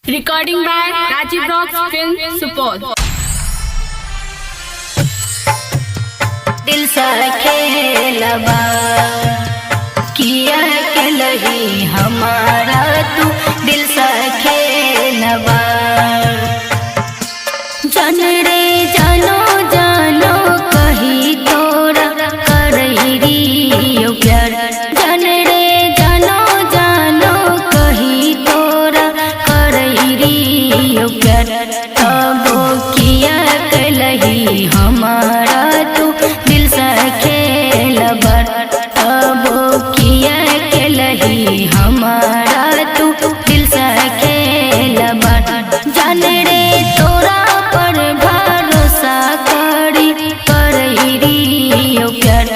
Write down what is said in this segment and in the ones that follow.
Recording by Rajiv Rocks Film Support. दिल सा खेलबा किया के लही हमारा तू दिल सा खेलबा जन रे जानो जानो कही तोरा करही रियो प्यार जन रे जानो जानो कही तोरा करही रियो प्यार तबो किया के लही हमारा तू दिल सा खेलबा तबो किया के लही हमारा तू दिल सा खेलबा जान रे तोरा पर भरोसा करी करही रियो प्यार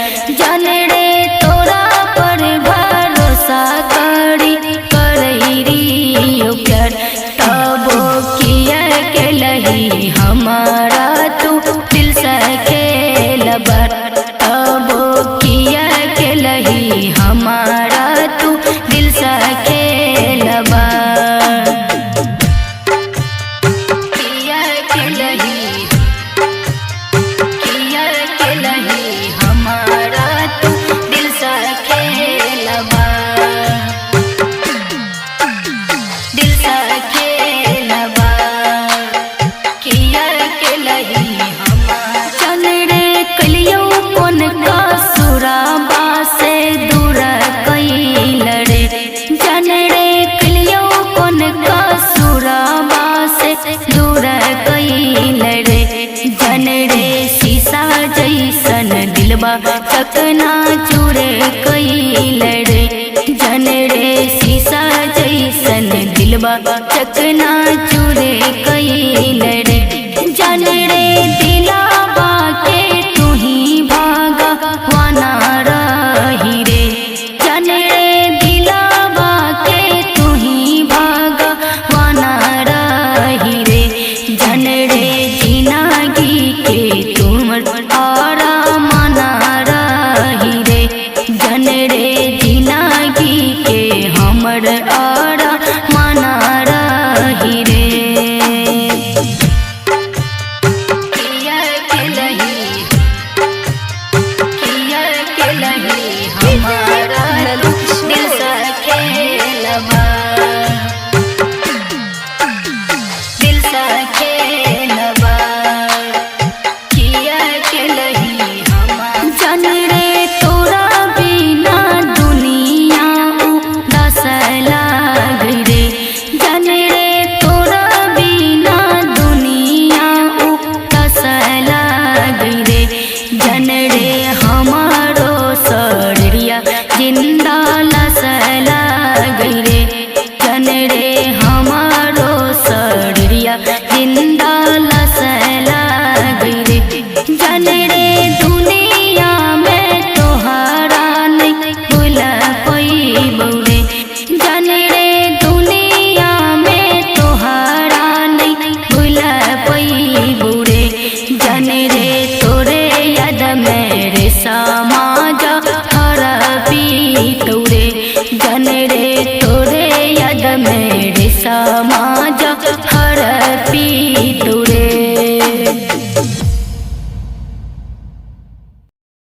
जान रे तोरा पर भरोसा करी करही रियो प्यार तबो किया के लही हमारा तू दिल सा खेलबा तबो किया के लही हमारा तू दिल सा खेलबा किया के लही हमारा तू दिल सा खेलबा दिल सा खेलबा किया के लही हमारा चल रे कलियो कोन का सुराबा से दूर कैल रे जन रे कलियो कोन का सुराबा से दूर कैल रे जन रे शीशा जैसन दिलबा चकना चूर कैल रे जन रे शीशा जैसन दिलबा चकना चूर कैल रे जन रे